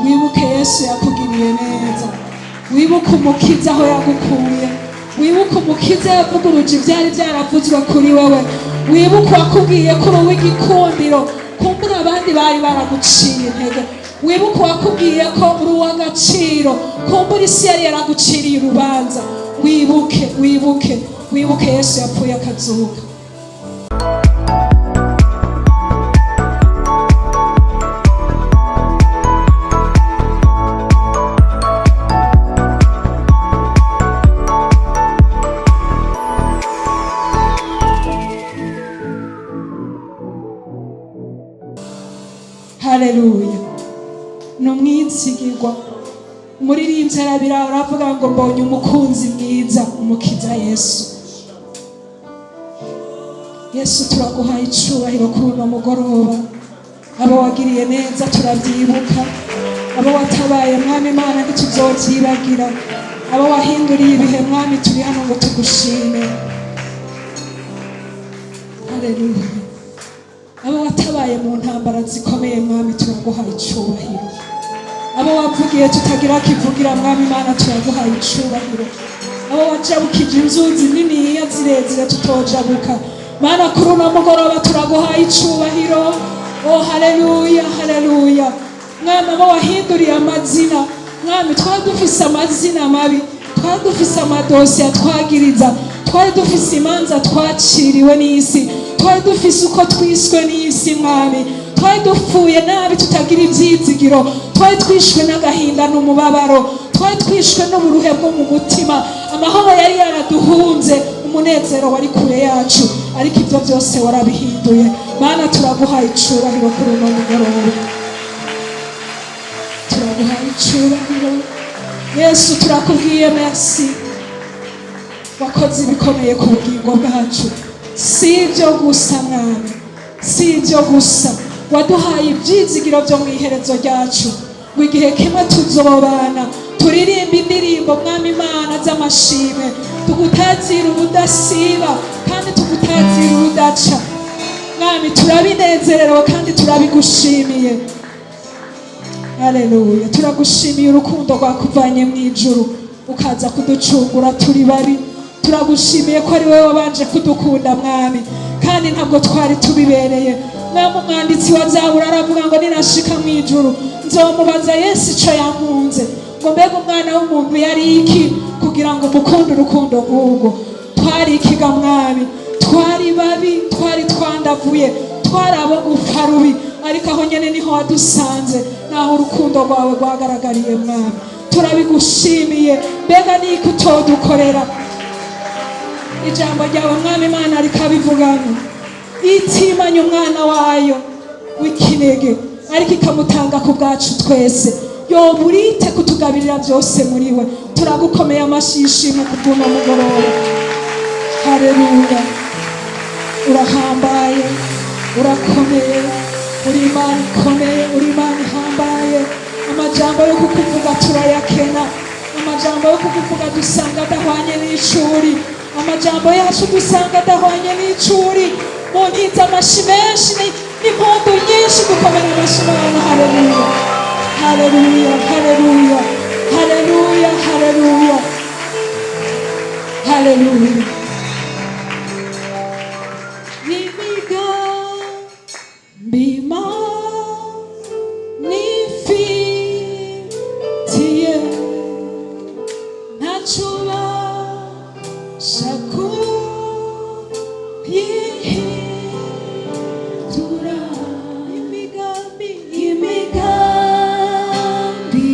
wibuke Yesu yakugiriye neza, wibuke umukiza aho yagukuye, wibuke umukiza yavuguruje ivyari vyaravuzwe kuri wewe, wibuke wakubwiye ko uri uw'igikundiro kumbura abandi bari baraguciye intege, wibuke wakubwiye ko uri uw'agaciro kumbura isi yari yaraguciriye urubanza. Wibuke Yesu yapfuye akazuka. Haleluya. Numwizigirwa. Umuririmbyi aravuga ngo mbonye umukunzi mwiza, umukiza Yesu. Yesu turaguhaye icubahiro kuri uno mugoroba. Abo wagiriye neza turavyibuka, abo watabaye Mwami Imana ntituzovyibagira, abo wahinduriye ibihe Mwami turi hano ngo tugushime. Haleluya. Abo watabaye mu ntambara zikomeye Mwami turaguhaye icubahiro, abo wavugiye tutagira kivugira Mwami Imana turaguhaye icubahiro, abo wajabukije inzuzi niniya zirezire tutojabuka Mana kuri uno mugoroba turaguhaye icubahiro. Oh haleluya, haleluya. Mwami abo wahinduriye amazina Mwami, twari dufise amazina mabi, twari dufise amadosiye twagiriza, twari dufise imanza twaciriwe n'isi, twari dufise uko twiswe n'isi Mwami, twari dupfuye nabi tutagira ivyizigiro, twari twishwe n'agahinda n'umubabaro, twari twishwe n'uburuhe bwo mu mutima, amahoro yari yaraduhunze, umunezero wari kure yacu, ariko ivyo vyose warabihinduye. Mana turaguhaye icubahiro kuri uno mugoroba, turaguhaye icubahiro Yesu, turakubwiye merci, wakoze ibikomeye ku bugingo bwacu. Si ivyo gusa Mwami, si ivyo gusa, waduhaye ivyizigiro vyo mw'iherezo ryacu, ngo igihe kimwe tuzobana turirimba indirimbo Mwami Imana z'amashimwe, tugutazira ubudasiba kandi tugutazira urudaca. Mwami turabinezerewe kandi turabigushimiye. Haleluya. Turagushimiye urukundo rwakuvanye mw'ijuru ukaza kuducungura turi babi. Turagushimiye ko ari wewe wabanje kudukunda Mwami, kandi ntabwo twari tubibereye. Mwami umwanditsi wa Zaburi aravuga ngo ninashika mw'ijuru nzomubaza Yesu ico yankunze, ngo mbega umwana w'umuntu yari iki kugira ngo mukunde urukundo nk'urwo. Twari ikiga Mwami, twari babi, twari twandavuye, twari abo gupfa rubi, ariko aho nyene niho wadusanze, naho urukundo rwawe rwagaragariye Mwami. Turabigushimiye. Mbega niki utodukorera? Ijambo ryawe Mwami Imana rikabivugana, itimanye umwana wayo w'ikinege ariko ikamutanga ku bwacu twese. Yoba urite kutugabirira byose muri we. Turagukomeye amashishimwe kubw'uno mugoroba. Haleluya. Urahambaye, urakomeye, uri Imana ikomeye, uri Imana ihambaye. Amajambo yo kukuvuga turayakena, amajambo yo kukuvuga dusanga adahwanye n'icuri, amajambo yacu dusanga adahwanye n'icuri. Muntiza amashi menshi n'impundu nyinshi gukomera amashi Imana. Haleluya, haleluya, haleluya, haleluya, haleluya, haleluya. Imigambi nifitiye ntaco ubasha kuyihindura. Imigambi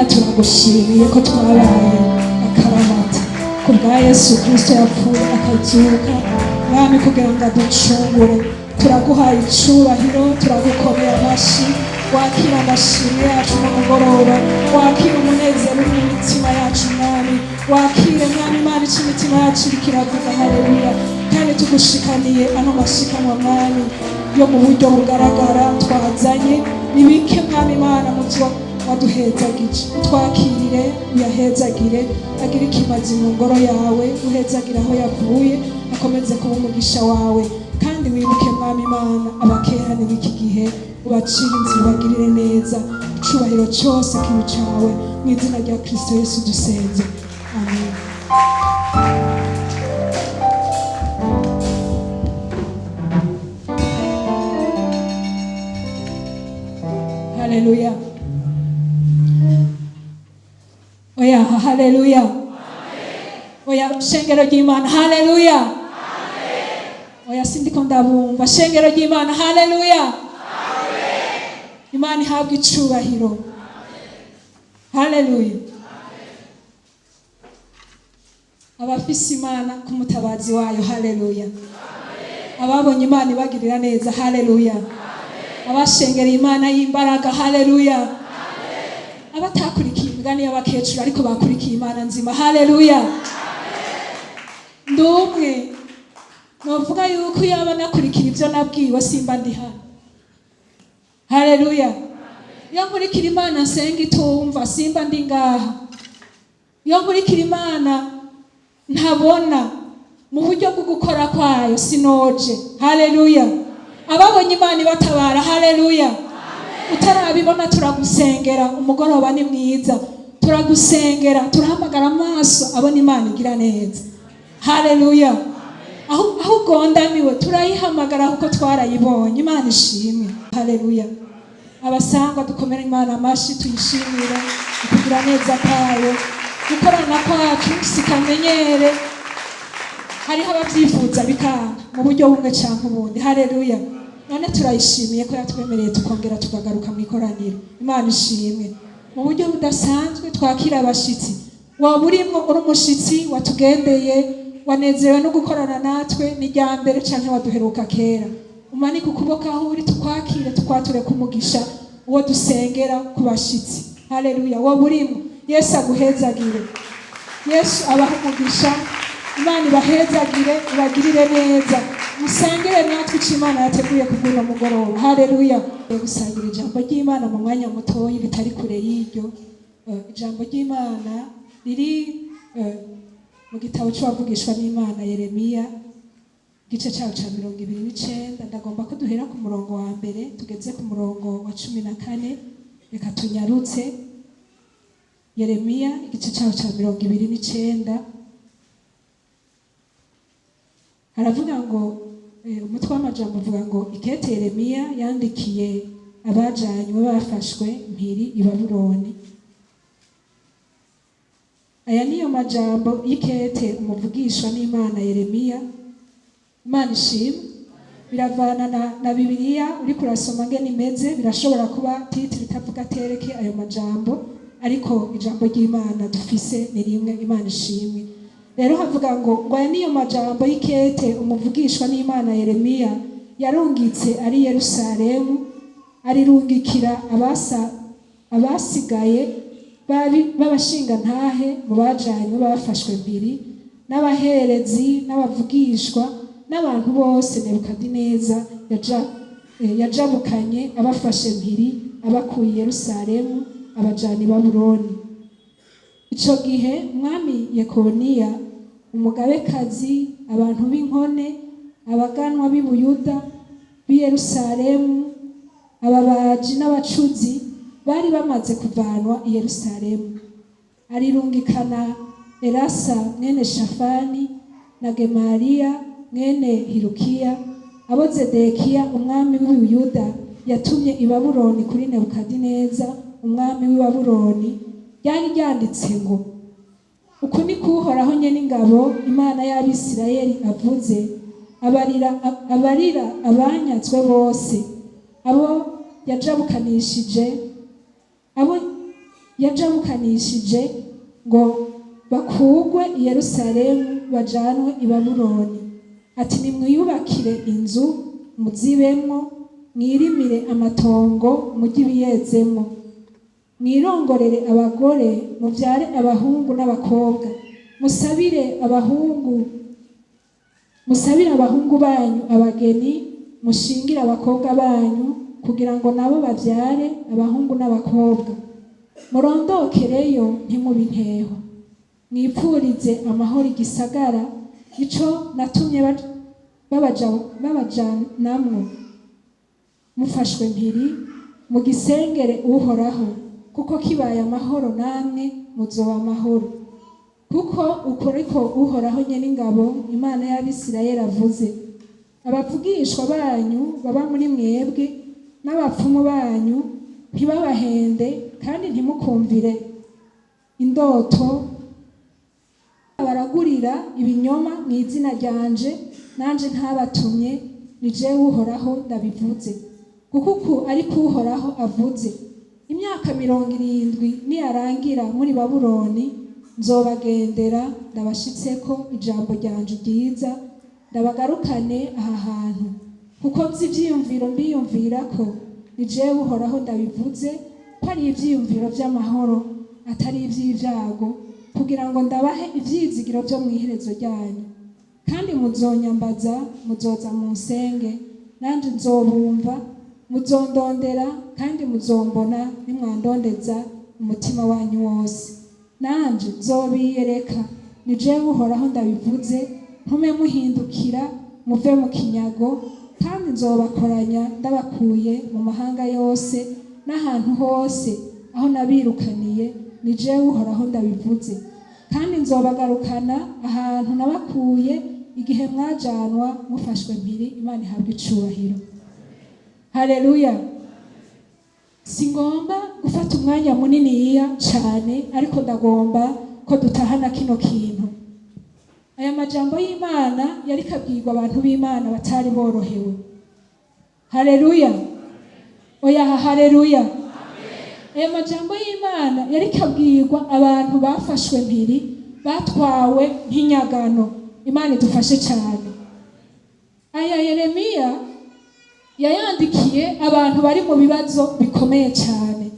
turagushimiye ko twabaye akaramata ku bwa Yesu Kristo yapfuye akazuka mwami kugira ngo aducungure. Turaguhaye icubahiro, turagukomera amashi. Wakira amashimwe yacu mu mugoroba, wakira umunezero uri mu mitima yacu mwami, wakire mwami Imana ico imitima yacu iriko iravuga haleluya. Kandi tugushikaniye ano mashikanwa mwami yo mu buryo bugaragara twazanye nibike mwami Imana muvyo waduhezagije. Utwakirire, uyahezagire, agire ikimazi mu ngoro yawe, uhezagire aho yavuye, akomeze kuba umugisha wawe. Kandi wibuke mwami Imana abakerane b'iki gihe, ubacire inzira, ubagirire neza. Icubahiro cyose kibi cawe mu izina rya Kristo Yesu dusenze, amen. Haleluya. Oya, haleluya. Oya, shengero ry'Imana, haleluya. Oya, sindiko ndabumva. Shengero ry'Imana, haleluya. Imana ihabwe icubahiro. Haleluya. Abafise Imana ku mutabazi wayo, haleluya. Ababonye Imana ibagirira neza, haleluya. Abashengereye Imana y'imbaraga, haleluya. Abatakurikiye imigani y'abakecuru ariko bakurikiye Imana nzima, haleluya. Ndumwe novuga yuko yaba nakurikira ivyo nabwiwe simba ndi hano, haleluya. Iyo nkurikira Imana nsenga itumva simba ndi ngaha. Iyo nkurikira Imana ntabona mu buryo bwo gukora kwayo sinoje, haleluya. Ababonye Imana ibatabara, haleluya. Utarabibona turagusengera, umugoroba ni mwiza, turagusengera, turahamagara amaso abona Imana igira neza, haleluya. Aho ugondamiwe turayihamagara kuko twarayibonye. Imana ishimwe, haleluya. Abasanga dukomera Imana amashi, tuyishimira kugira neza kwayo. Gukorana kwacu sikamenyere, hariho abavyifuza bikanga mu buryo bumwe canke ubundi, haleluya. None turayishimiye ko yatwemereye tukongera tukagaruka mu ikoraniro. Imana ishimwe. Mu buryo budasanzwe twakira abashitsi. Waba urimwo uri umushitsi watugendeye, wanezerewe no gukorana natwe, ni rya mbere canke waduheruka kera, umanike ukuboko aho uri tukwakire, tukwature kumugisha uwo dusengera ku bashitsi, haleluya. Waba urimwo, Yesu aguhezagire, Yesu abaha umugisha. Imana ibahezagire, ibagirire neza. Musangire natwe ico Imana yateguye kubwira mugoroba, haleluya. Gusangira ijambo ry'Imana mu mwanya mutoyi bitari kure y'iryo. Ijambo ry'Imana riri mu gitabo c'abavugishwa n'Imana Yeremiya, igice cawo ca 29. Ndagomba ko duhera ku murongo wa mbere tugeze ku murongo wa 14. Reka tunyarutse. Yeremiya igice cawo ca 29. Haravuga ngo umutwe w'amajambo uvuga ngo ikete Yeremiya yandikiye abajanywe bafashwe mpiri i Babuloni. Aya niyo majambo y'ikete umuvugishwa n'Imana Yeremiya. Imana ishimwe. Biravana na Bibiliya uri kurasoma ngene imeze, birashobora kuba titiri itavuga tereke ayo majambo, ariko ijambo ry'Imana dufise ni rimwe. Imana ishimwe. Rero havuga ngo aya niyo majambo y'ikete umuvugishwa n'Imana Yeremiya yarungitse ari Yerusalemu, arirungikira abasigaye b'abashinga ntahe mu bajanywe bafashwe mpiri, n'abaherezi n'abavugishwa n'abantu bose Nebukadineza yajabukanye abafashe mpiri, abakuye Yerusalemu abajana i Babuloni. Ico gihe umwami Yekoniya umugabekazi abantu b'inkone, abaganwa b'i Buyuda, b'i Yerusalemu, ababaji n'abacuzi bari bamaze kuvanwa i Yerusalemu. Arirungikana Elasa mwene Shafani na Gemariya mwene Hilukiya, abo Zedekiya umwami w'i Buyuda yatumye i Babuloni kuri Nebukadineza umwami w'i Babuloni. Ryari ryanditse ngo, uku ni Uhoraho nyene ingabo, Imana y'Abisirayeli avuze, abarira abanyazwe bose, abo yajabukanishije ngo bakugwe i Yerusalemu bajanwe i Babuloni. Ati nimwiyubakire inzu muzibemwo, mwirimire amatongo mujye ibiyezemwo, mwirongorere abagore, muvyare abahungu n'abakobwa, musabire abahungu banyu abageni, mushingire abakobwa banyu kugira ngo nabo bavyare abahungu n'abakobwa. Murondokereyo ntimubi nteho, mwipfurize amahoro igisagara ico natumye babajanamwo. Mufashwe mpiri mugisengere Uhoraho, kuko kibaye amahoro namwe muzoba amahoro. Kuko uko ariko Uhoraho nyene ingabo, Imana y'Abisirayeli avuze, abavugishwa banyu baba muri mwebwe n'abapfumu banyu ntibabahende kandi ntimukumvire indoto baragurira ibinyoma mu izina ryanje, nanje ntabatumye, ni jewe Uhoraho ndabivuze. Kuko uku ariko Uhoraho avuze, imyaka 70 niyarangira muri Babuloni, nzobagendera ndabashitseko ijambo ryanje ryiza, ndabagarukane aha hantu. Kuko nzi ivyiyumviro mbiyumvirako, ni jewe Uhoraho ndabivuze, ko ari ivyiyumviro vy'amahoro atari ivy'ivyago, kugira ngo ndabahe ivyizigiro vyo mw'iherezo ryanyu. Kandi muzonyambaza, muzoza munsenge, nanje nzobumva, muzondondera kandi muzombona nimwandondeza umutima wanyu wose. Nanje nzobiyereka, ni jewe Uhoraho ndabivuze, ntume muhindukira muve mu kinyago, kandi nzobakoranya ndabakuye mu mahanga yose n'ahantu hose aho nabirukaniye, ni jewe Uhoraho ndabivuze. Kandi nzobagarukana ahantu nabakuye igihe mwajanwa mufashwe mpiri. Imana ihabwe icubahiro. Haleluya. Singomba gufata umwanya muniniya cane, ariko ndagomba ko dutahana kino kintu. Aya majambo y'Imana yari kabwirwa abantu b'Imana batari borohewe. Haleluya. Oya, haleluya. Aya majambo y'Imana yari kabwirwa abantu bafashwe mpiri, batwawe nk'inyagano. Imana idufashe cyane. Aya Yeremiya yayandikiye abantu bari mu bibazo bikomeye cyane,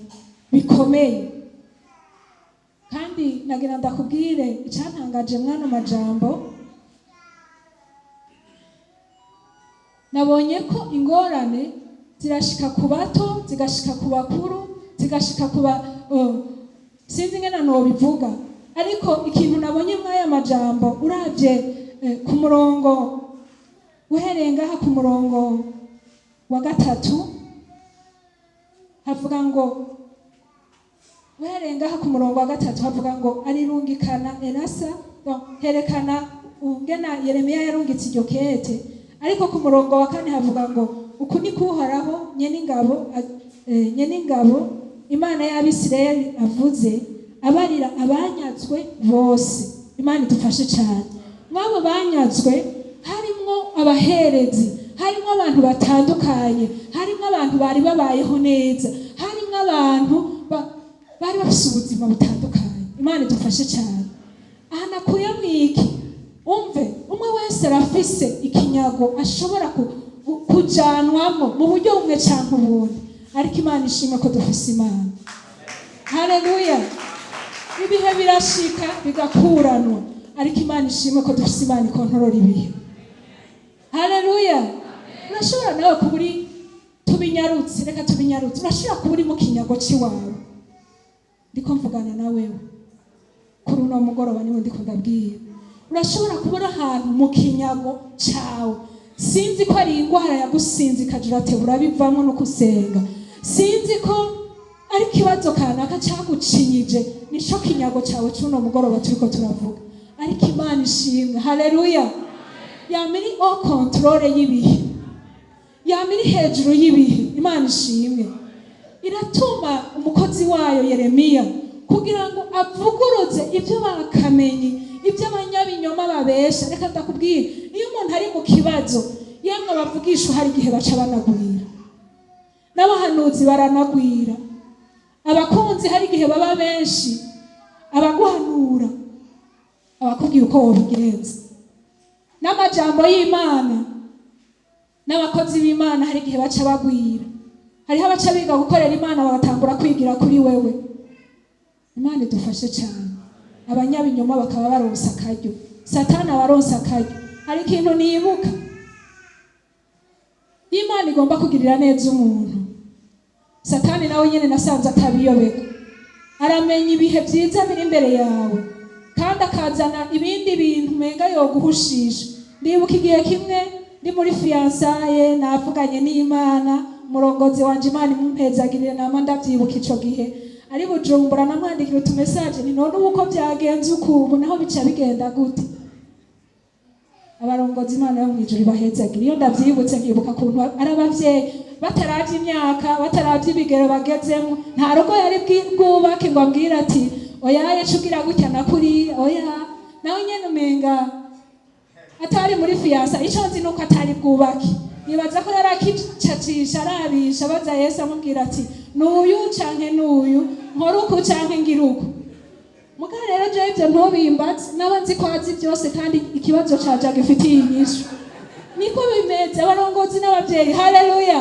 bikomeye. Kandi nagira ndakubwire icyantangaje mwana majambo, nabonye ko ingorane zirashika ku bato, zigashika ku bakuru, zigashika kuba sinzi ngena no bivuga, ariko ikintu nabonye mwaya majambo uravye ku murongo uherenga ha ku murongo wa 3 havuga ngo, uherenga ha ku murongo wa 3 havuga ngo arirungikana Elasa, herekana ungena Yeremiya yarungitse iryo kete. Ariko ku murongo wa 4 havuga ngo, uku ni Uhoraho nyene ingabo, Imana y'Abisirayeli avuze, abarira abanyazwe bose. Imana idufashe cyane. Mwabo banyazwe harimwo abaherezi, harimwo abantu batandukanye, harimwo abantu bari babayeho neza, harimwo abantu bari bafise ubuzima butandukanye. Imana idufashe cyane. Aha nakuye mwiki, umve umwe wese arafise ikinyago ashobora kujanwamo mu buryo bumwe canke ubundi, ariko Imana ishimwe ko dufise Imana. Haleluya. Ibihe birashika bigakuranwa, ariko Imana ishimwe ko dufise Imana ikontorora ibihe. Haleluya. Urashobora nawe kuburi tubinyarutse, reka tubinyarutse, urashobora kuburi mu kinyago ciwawe. Ndiko mvugana na wewe kuri uno mugoroba, niwe ndiko ndabwira. urashobora kubona ahantu mu kinyago cawe sinzi ko ari ingwara yagusinzi ikajurateba urabivamo no kusenga, sinzi ko ari ikibazo kanaka cagucinyije nico kinyago cawe cuno mugoroba turiko turavuga, ariko Imana ishimwe. Haleluya. Yamiri o controle y'ibihe, yamiri hejuru y'ibihe. Imana ishimwe. Iratuma umukozi wayo Yeremiya kugira ngo avuguruze ibyo bakamenye, ibyo abanyabinyoma babesha. Reka ndakubwira, iyo umuntu ari mu kibazo yemwe bavugisha hari igihe baca banagwira, n'abahanuzi baranagwira, abakunzi hari igihe baba benshi, abaguhanura, abakubwira uko wobigenza, n'amajambo y'Imana n'abakozi b'Imana hari igihe baca bagwira. Hariho abaca biga gukorera Imana bagatangura kwigira kuri wewe. Imana idufashe cyane. Abanyabinyoma bakaba baronsa akaryo, Satani abaronsa akaryo. Hari ikintu nibuka, Imana igomba kugirira neza umuntu, Satani nawe nyene nasanze atabiyobeka, aramenya ibihe byiza biri imbere yawe kandi akazana ibindi bintu menga yoguhushisha. Ndibuka igihe kimwe ndi muri fiansaye navuganye n'Imana, umurongozi wanje Imana imumpezagirire, nama ndavyibuka ico gihe ari Bujumbura, namwandikira utumesaje ni none uko byagenze ukubu naho bica bigenda gute. Abarongozi Imana yo mwijuru bahezagire. Iyo ndavyibutse nkibuka kuntu ari abavyeyi bataravye imyaka, bataravye ibigero bagezemo, nta rugo yari bwubake ngo ambwire ati oya cugira gutya na kuri oya, nawe nyene umenga atari muri fiansa. Ico nzi nuko atari bwubake, nibaza ko yari akicacisha arabisha baza Yesu amubwira ati nuyu canke nuyu, nkora uku canke ngira uku. Muga rero je ivyo ntobimbatse, nabanzi ko azi byose kandi ikibazo caje gifitiye inyishu. Niko bimeze abarongozi n'abavyeyi. Haleluya.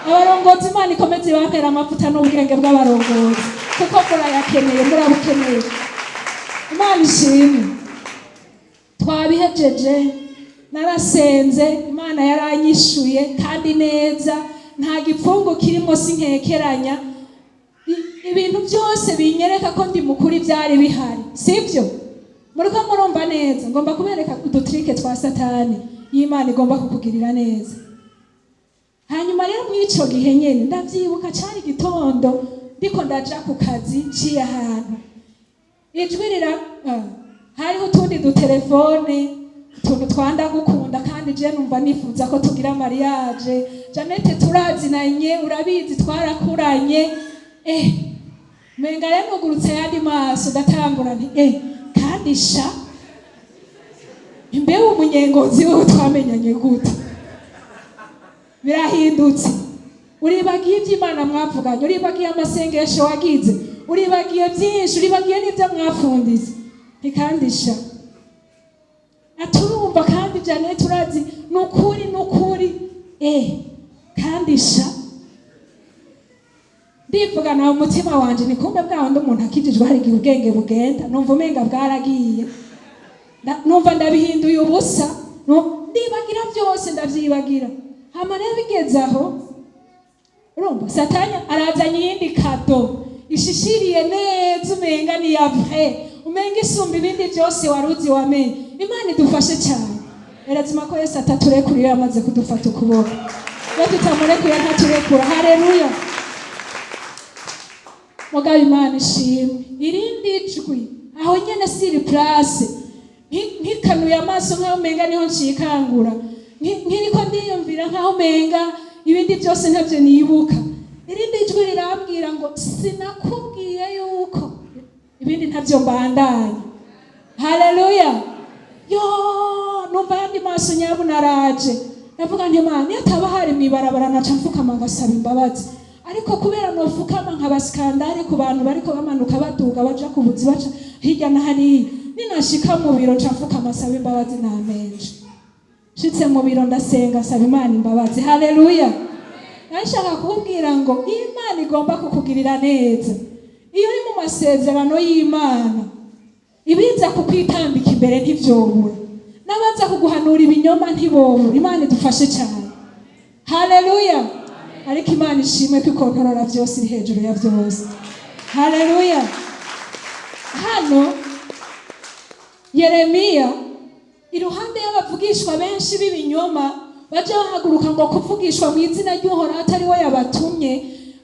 Abarongozi Imana ikomeze bampera amavuta n'ubwenge bw'abarongozi, kuko murayakeneye, murabukeneye. Imana ishimwe. Twabihejeje, narasenze, Imana yaranyishuye kandi neza, nta gipfungu kirimo sinkekeranya. Ibintu byose binyereka ko ndi mukuri byari bihari, sivyo? Muriko murumva neza, ngomba kubereka udutrike twa Satani y'Imana igomba kukugirira neza. Hanyuma rero mwico gihe nyene ndavyibuka cari gitondo ndiko ndaja ku kazi ciye ahantu, ijwi rira hariho utundi dutelefone tuntu twanda gukunda kandi je numva nifuza ko tugira mariage. Janete turazinanye, urabizi twarakuranye, menga rero nugurutse yandi maso datangura nti kandi sha imbeho umunyengozi wewe twamenyanye gute, birahindutse. Uribagiye ivy'Imana mwavuganye, uribagiye amasengesho wagize, uribagiye byinshi, uribagiye n'ibyo mwafundise. Kandi sha aturumva kandi Janete turazi nukuri kandi sha ndivuga nawe umutima wanje ni kumbe bwaho ndi umuntu akijijwe hari igihe ubwenge bugenda, numva umenga bwaragiye, numva ndabihinduye ubusa, ndibagira byose ndavyibagira. Hama rero bigeze aho urumva Satani arazanye iyindi kado ishishiriye neza, umenga ni yavhe, umenga isumba ibindi byose waruzi wamenye. Imana idufashe cyane. Erazima ko Yesu ataturekuriye, yamaze kudufata ukuboko, iyo tutamurekuye ntaturekura. Haleluya. Mugabe Imana ishimwe. Irindi jwi aho nyene siri place, nkikanuye amaso nkaho umenga niho ncikangura, nkiriko ndiyumvira nkaho umenga ibindi byose ntavyo nibuka. Irindi jwi rirambwira ngo sinakubwiye yuko ibindi ntavyo mbandanya. Haleluya. Yo numva yandi maso nyabu naraje, ndavuga nti Imana yataba hari mwibarabara naca mfukama ngasaba imbabazi, ariko kubera nofukama nkabaskandare ku bantu bariko bamanuka baduga baja ku buzi baca hirya na hariya, ninashika mu biro nca mfukama saba imbabazi namenje. Shitse mu biro ndasenga saba Imana imbabazi. Haleluya. Nashaka kubwira ngo Imana igomba kukugirira neza. Iyo uri mu masezerano y'Imana, ibiza kukwitambika imbere ntivyobura, n'abaza kuguhanura ibinyoma ntibobura. Imana idufashe cyane. Haleluya. Ariko Imana ishimwe ko ikontorora byose iri hejuru ya byose. Haleluya. Hano Yeremiya iruhande y'abavugishwa benshi b'ibinyoma baje bahaguruka ngo kuvugishwa mu izina ry'Uhoraho atari we yabatumye,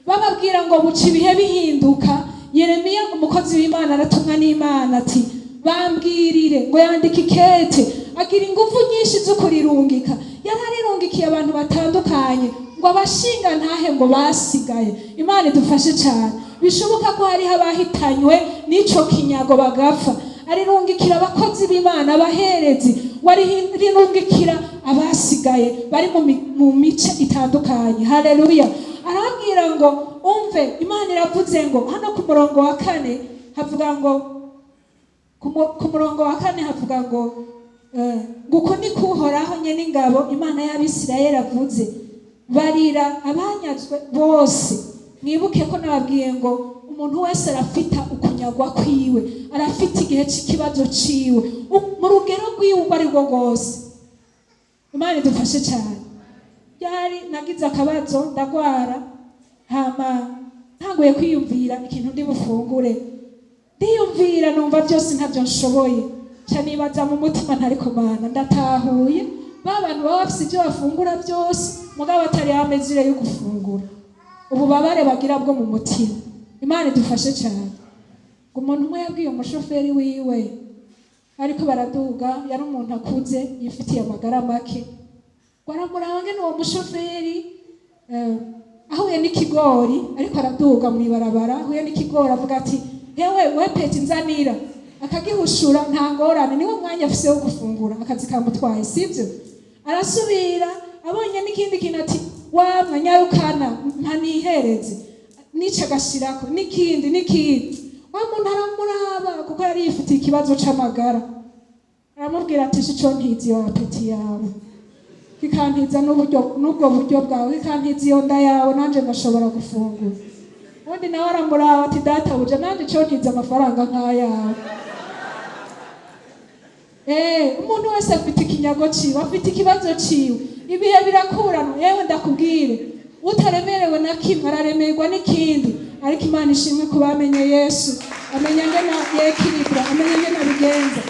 bababwira ngo buca ibihe bihinduka. Yeremiya umukozi w'Imana aratumwa n'Imana ati bambwirire ngo yandike ikete, agira ingufu nyinshi zo kurirungika. Yararirungikiye abantu batandukanye ngo abashinga ntahe ngo basigaye. Imana idufashe cyane. Bishoboka ko hari abahitanywe n'ico kinyago bagapfa, arirungikira abakozi b'Imana abaherezi, warirungikira abasigaye bari mu mice itandukanye. Haleluya. Arabwira ngo umve, Imana iravuze ngo hano ku murongo wa 4 havuga ngo ku murongo wa 4 havuga ngo nguko ni kuhoraho nyene ingabo Imana y'Abisirayeli avuze, barira abanyazwe bose. Mwibuke ko nababwiye ngo umuntu wese arafita ukunyagwa kwiwe, arafita igihe cy'ikibazo ciwe mu rugero rwiwe ubwo ari rwo rwose. Imana idufashe cyane. Yari nagize akabazo ndagwara, hama ntanguye kwiyumvira ikintu ndi bufungure, ndiyumvira numva byose ntavyo nshoboye, cyanibaza mu mutima ntariko Mana ndatahuye babantu baba bafise ibyo bafungura byose mugabo atari amezire yo gufungura, ububabare bagira bwo mu mutima. Imana idufashe cyane. Ngo umuntu umwe yabwiye umushoferi wiwe ariko baraduga, yari umuntu akuze yifitiye amagara make, baramuranga n'uwo mushoferi ahuye n'ikigori ariko araduga mu ibarabara, ahuye n'ikigori avuga ati hewe we peti nzanira, akagihushura nta ngorane, niwo mwanya afise wo gufungura, akazi kamutwaye sivyo. Arasubira abonye n'ikindi kintu ati wamwe nyarukana mpanihereze nica gashirako n'ikindi wa muntu aramuraba kuko yari yifitiye ikibazo c'amagara, aramubwira ati shico ntizi wa peti yawe, kikantiza n'ubwo buryo bwawe, kikantiza iyo nda yawe nanje ngashobora gufungura. Undi nawe aramuraba ati data buja nanje cyo ntiza amafaranga nk'ayawe. Umuntu wese afite ikinyago ciwe, afite ikibazo ciwe, ibihe birakurana. Yewe ndakubwire utaremerewe na kimwe araremerwa n'ikindi, ariko Imana ishimwe ku bamenye Yesu, amenya ngena yekiribwa, amenya ngena bigenza.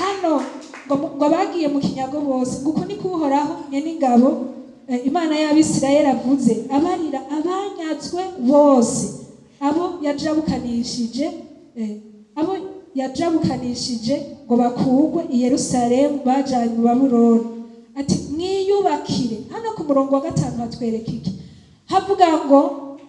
Hano ngo bagiye mu kinyago bose, nguko ni kuhoraho nyene ingabo Imana y'Abisirayeli avuze, abarira abanyazwe bose, abo yajabukanishije ngo bakugwe i Yerusalemu bajanye mu Babuloni. Ati mwiyubakire. Hano ku murongo wa 5 hatwereka iki? Havuga ngo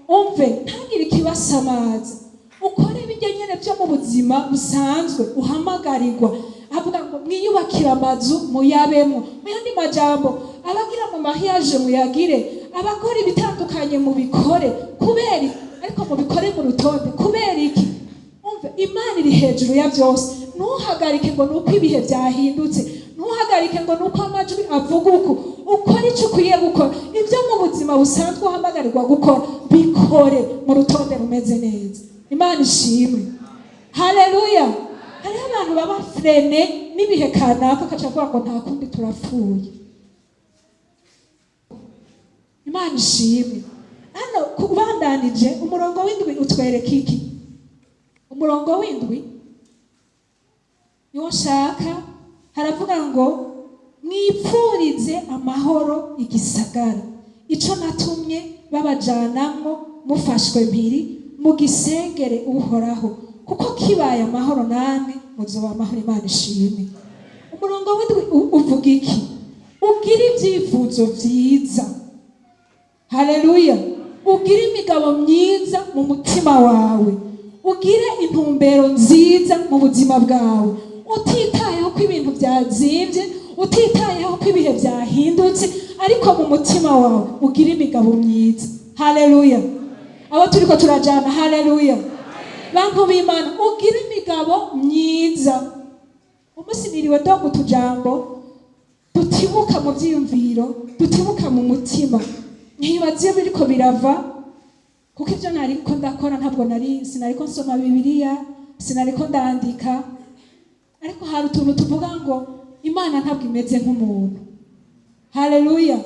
umve ntagire ikibasamaza, ukore ibijye nyene byo mu buzima busanzwe uhamagarirwa. Havuga ngo mwiyubakire amazu muyabemo. Mu yandi majambo, abagira mu mahiyaje muyagire, abakora ibitandukanye mu bikore. Kubera ariko mu bikore mu rutonde. Kubera iki? Umve Imana iri hejuru ya byose. Ntuhagarike ngo nuko ibihe byahindutse, ntuhagarike ngo nuko amajwi avuga uko. Ukora icyo ukwiye gukora, ibyo mu buzima busanzwe uhamagarirwa gukora bikore mu rutonde rumeze neza. Imana ishimwe. Haleluya. Hariho abantu baba frene n'ibihe kanaka akacavuga ngo nta kundi turapfuye. Imana ishimwe. Hano kubandanije umurongo w'indwi utwereka iki? Umurongo w'indwi niwo nshaka, haravuga ngo mwipfurize amahoro igisagara, ico natumye babajanamwo mufashwe mpiri, mugisengere Uhoraho, kuko kibaye amahoro namwe muzoba amahoro. Imana ishimwe. Umurongo w'indwi uvuga iki? Ugira ibyifuzo vyiza. Haleluya. Ugira imigabo myiza mu mutima wawe, ugire intumbero nziza mu buzima bwawe, utitayeho ko ibintu byazimvye, utitayeho ko ibihe byahindutse, ariko mu mutima wawe ugire imigabo myiza. Haleluya. Abo turiko turajana. Haleluya. Bantu b'Imana, ugire imigabo myiza. Umusiniriwe dogo tujambo tutibuka mu byiyumviro, tutibuka mu mutima. Ntibaziye biriko birava, kuko ibyo nariko ndakora ntabwo sinariko nsoma Bibiliya, sinariko ndandika, ariko hari utuntu tuvuga ngo Imana ntabwo imeze nk'umuntu. Haleluya.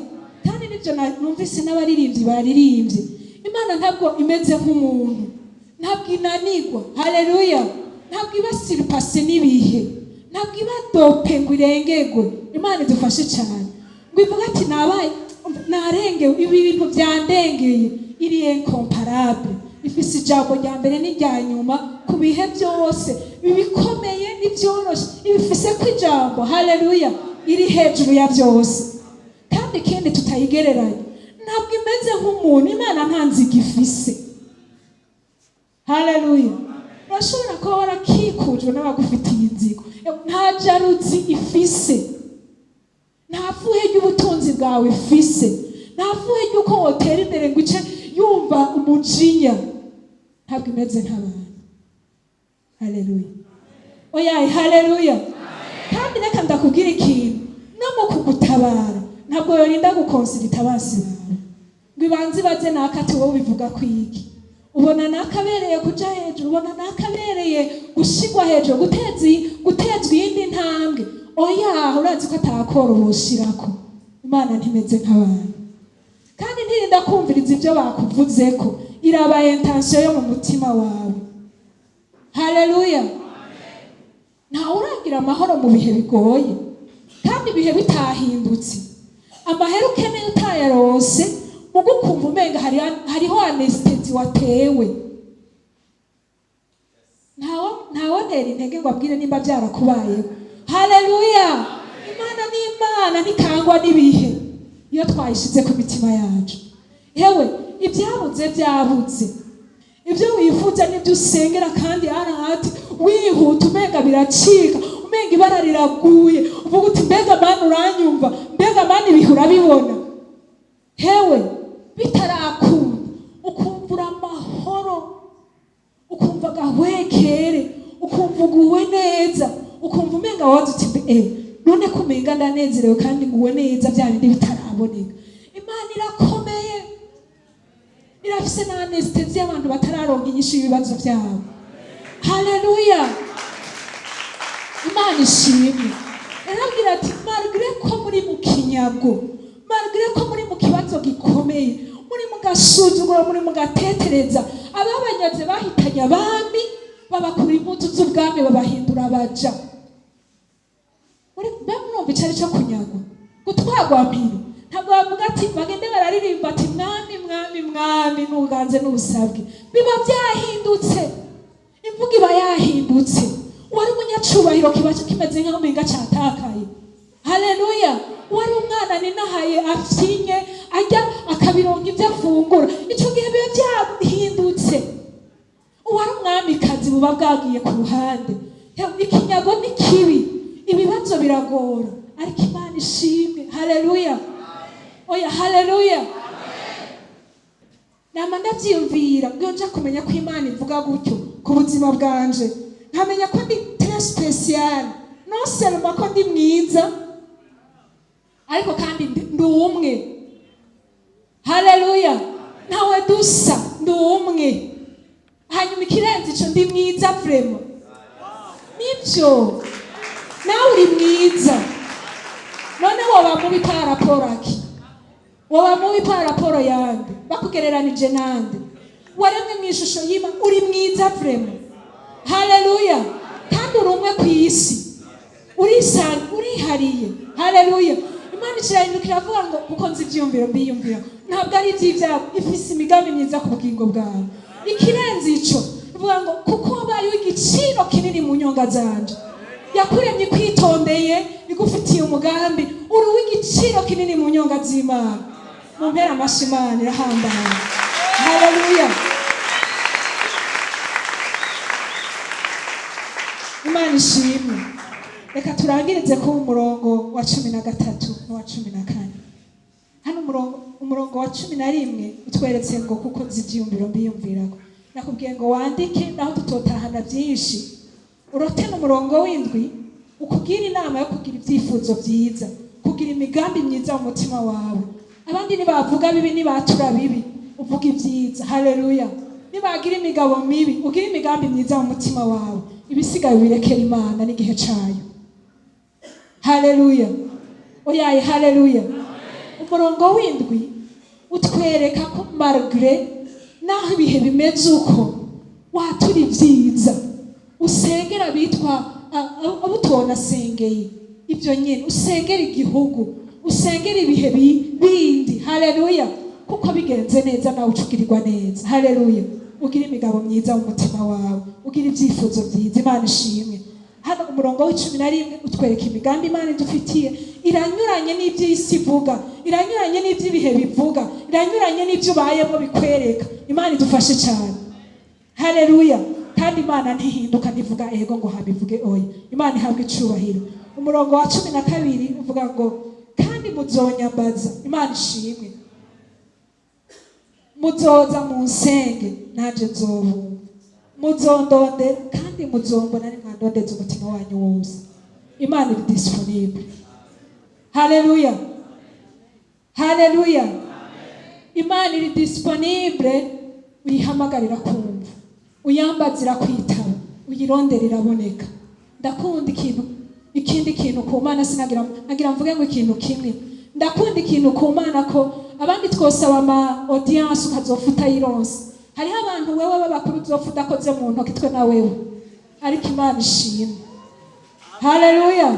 Kandi nibyo numvise n'abaririmbyi baririmbye, Imana ntabwo imeze nk'umuntu, ntabwo inanigwa. Haleluya. Ntabwo iba surpasse n'ibihe, ntabwo iba dope ngo irengerwe. Imana idufashe cyane ngo ivuga ati nabaye narengewe, ibi bintu byandengeye, iri incomparable, ifise ijambo rya mbere n'irya nyuma ku bihe byose, ibikomeye n'ibyoroshe ibifise ku ijambo. Haleluya, iri hejuru ya byose kandi ikindi tutayigereranya, ntabwo imeze nk'umuntu. Imana nta nziga ifise. Haleluya, urashobora kuba warakikujwe n'abagufitiye inzigo, nta jaruzi ifise, nta fuhe ry'ubutunzi bwawe ifise, nta fuhe ry'uko wotera imbere ngo ice yumva umujinya. Ntabwo imeze nk'abantu. Haleluya, oyaye, haleluya. Kandi reka ndakubwira ikintu, no mu kugutabara ntabwo yorinda gukonsirita abansi bawe ngo ibanze baze nakati wowe bivuga kwiki. Ubona nakabereye kuja hejuru, ubona nakabereye gushigwa hejuru, gutezwa iyindi ntambwe. Oya, urazi ko atakoroboshirako. Imana ntimeze nk'abantu kandi ntirinda kumviriza ibyo bakuvuzeko, iraba intention yo mu mutima wawe. Haleluya, ntawe uragira amahoro mu bihe bigoye kandi ibihe bitahindutse. Amahera ukeneye utayarose, mugo ukumva umenga hariho anestheti watewe. Ntawe ntera intege ngo abwire nimba byarakubayeho. Haleluya, Imana ni Imana, ntikangwa n'ibihe iyo twayishize ku mitima yacu. Yewe ibyabuze byabuze, ibyo wifuza n'ibyo usengera kandi arahati wihuta umenga biracika, umenga ibara riraguye, uvuga uti mbega Mana uranyumva, mbega Mana ibihe urabibona. Hewe bitarakunda ukumvura amahoro, ukumva gahwekere, ukumva uguwe neza, ukumva umenga wazi uti none kumenga ndanezerewe kandi nguwe neza, bya bindi bitaraboneka. Imana irakomeye, irafise na anesthesi y'abantu batararonka inyishu y'ibibazo byabo. Haleluya, Imana ishimwe. Arabwira ati malgré ko muri mu kinyago, malgré ko muri mu kibazo gikomeye, muri mu gasuzuguro, muri mu gatetereza, ababanyaze bahitanye abami babakura impuzu z'ubwami babahindura abaja. Mwumva icari cyo kunyagwa, gutwagwa mpiro. Ntabwo bavuga ati bagende bararirimba ati mwami mwami mwami n'uganze n'ubusabwe. Biba byahindutse, imvuga iba yahindutse. Wari umunyacubahiro kibacho kimeze nk'aho umenga cyatakaye. Haleluya, wari umwana ninahaye afyinye ajya akabironka ibyo afungura, icyo gihe biba byahindutse. Wari umwamikazi buba bwagiye ku ruhande. Ikinyago ni kibi, ibibazo biragora, ariko Imana ishimwe. Haleluya, oya, haleluya. Nama ndabyiyumvira ngo nje kumenya ko Imana ivuga gutyo ku buzima bwanje, nkamenya ko ndi très spécial, non seulement ko ndi mwiza ariko kandi ndi umwe. Haleluya, ntawe dusa, ndi umwe. Hanyuma ikirenze ico ndi mwiza vraiment. Nibyo, nawe uri mwiza. None woba mubi pa raporo aki, woba mubi pa raporo yande, bakugereranije nande. Waremwe mu ishusho y'Imana, uri mwiza vraiment. Haleluya, kandi uri umwe ku isi, urihariye. Haleluya, Imana ikirahindukira avuga ngo kuko nzi ibyiyumviro mbiyumvira, ntabwo ari iby'ibyago, ifise imigambi myiza ku bugingo bwawe. Ikirenze ico ivuga ngo kuko wabaye igiciro kinini mu nyonga zanje, yakuremye kwitondeye, igufitiye umugambi, uri w'igiciro kinini mu nyonga z'Imana. Mu mpera amashimana irahambaye. Haleluya, Imana ishimwe. Reka turangirize ku umurongo wa 13 n'uwa 14. Hano umurongo wa 11 utweretse ngo kuko nzibyiyumviro mbiyumvirako. Nakubwiye ngo wandike naho tutotahana byinshi. Urote n'umurongo w'indwi ukubwira inama yo kugira ibyifuzo byiza, kugira imigambi myiza mu mutima wawe. Abandi nibavuga bibi, nibatura bibi, uvuga ibyiza. Haleluya, nibagira imigabo mibi, ugira imigambi myiza mu mutima wawe. Ibisigaye birekera Imana n'igihe cayo. Haleluya, oyaye, haleluya. Umurongo w'indwi utwereka ko malgré naho ibihe bimeze uko watura ibyiza, usengera bitwa abo tubona asengeye ibyo nyine, usengera igihugu, usengera ibihe bindi. Haleluya. Kuko bigenze neza nawe ucugirirwa neza. Haleluya. Ugira imigabo myiza mu mutima wawe, ugira ibyifuzo byiza. Imana ishimwe. Hano umurongo w'11 utwereka imigambi Imana idufitiye, iranyuranye n'iby'isi ivuga, iranyuranye n'iby'ibihe bivuga, iranyuranye n'ibyo ubayemo bikwereka. Imana idufashe cyane. Haleluya. Kandi Imana ntihinduka, ntivuga ego ngo habivuge oya. Imana ihabwa icubahiro. Umurongo wa 12 uvuga ngo kandi muzonyambaza. Imana ishimwe. Muzoza mu nsenge naje nzobumva, muzondondera kandi muzombona nimwandondeza umutima wanyu wose. Imana iri disponible. Haleluya. Haleluya. Imana iri disponible. Uyihamagarira kumva, uyambazira kwitaba, uyirondera iraboneka. Ndakunda ikindi kintu ku Mana, sinagira mvuge ngo ikintu kimwe. Ndakunda ikintu ku Mana ko abandi twosaba ama audience ukazofuta ironse. Hariho abantu wewe babakuru uzofuta koze mu ntoki twe na wewe, ariko Imana ishimwe. Haleluya.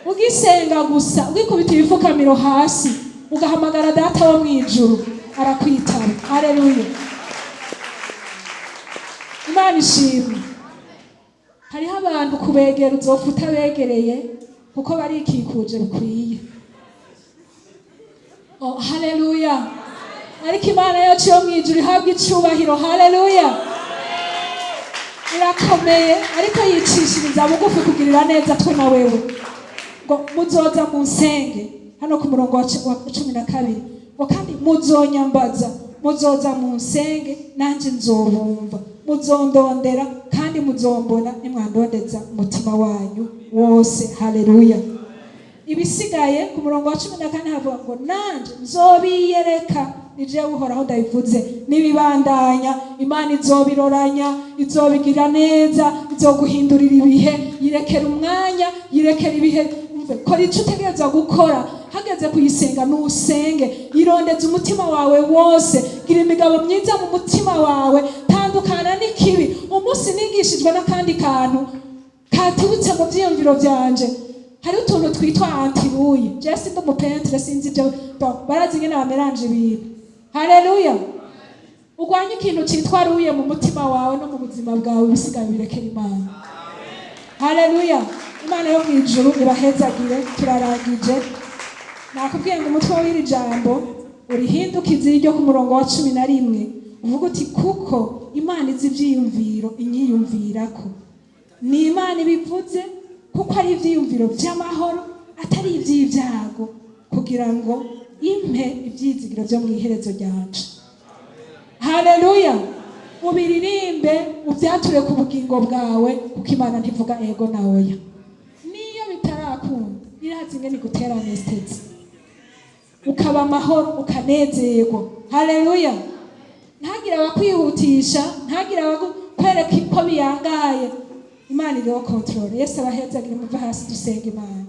Ugisenga gusa, ugikubita ibifukamiro hasi, ugahamagara data wo mwijuru, arakwitaba. Haleluya. Imana ishimwe. Hariho abantu kubegera uzofuta begereye kuko barikikuje bikwiye. Oh, haleluya. Ariko Imana yacu yo mwijuru ihabwa icubahiro. Haleluya. Irakomeye, ariko yicishiriza bugufi kugirira neza twe na wewe. Ngo muzoza mu nsenge, hano ku murongo wa 12, ngo kandi muzonyambaza, muzoza mu nsenge nanje nzobumva, muzondondera kandi muzombona nimwandondeza umutima wanyu wose. Haleluya. Ibisigaye ku murongo wa 14 havuga ngo nanje nzobiyereka, nije uhoraho ndabivuze, nibibandanya Imana izobiroranya, izobigira neza, izoguhindurira ibihe, yirekera umwanya, yirekera ibihe. Kora icyo utegereza gukora, hageze kuyisenga n'usenge, yirondeze umutima wawe wose, gira imigabo myiza mu mutima wawe, tandukana n'ikibi. Umunsi nigishijwe n'akandi kantu katibutse mu byiyumviro byanje. Hari utuntu twitwa antibuye. Jesse ndo mupentre sinzi ibyo barazi ngene bameranje ibintu. Haleluya. Ugwanye ikintu cyitwa ruye mu mutima wawe no mu buzima bwawe, bisigaye birekera Imana. Haleluya. Imana yo mwijuru ibahezagire. Turarangije. Nakubwiye ngo umutwe w'iri jambo urihindukiza iryo ku murongo wa 11, uvuga uti kuko Imana izi ivyiyumviro inyiyumvirako. Ni Imana ibivuze, kuko ari ivyiyumviro by'amahoro atari ivy'ibyago, kugira ngo impe ivyizigiro byo mu iherezo ryanje. Haleluya. Ubiririmbe, ubyature ku bugingo bwawe, kuko Imana ntivuga ego na oya. Niyo bitarakunda irazi ngene gutera anesthesi, ukaba amahoro, ukanezerwa. Haleluya. Ntagira abakwihutisha, ntagira abakwereka ko biyangaye. Imana iriho control. Yesu abahezagire, muva hasi dusenge Imana.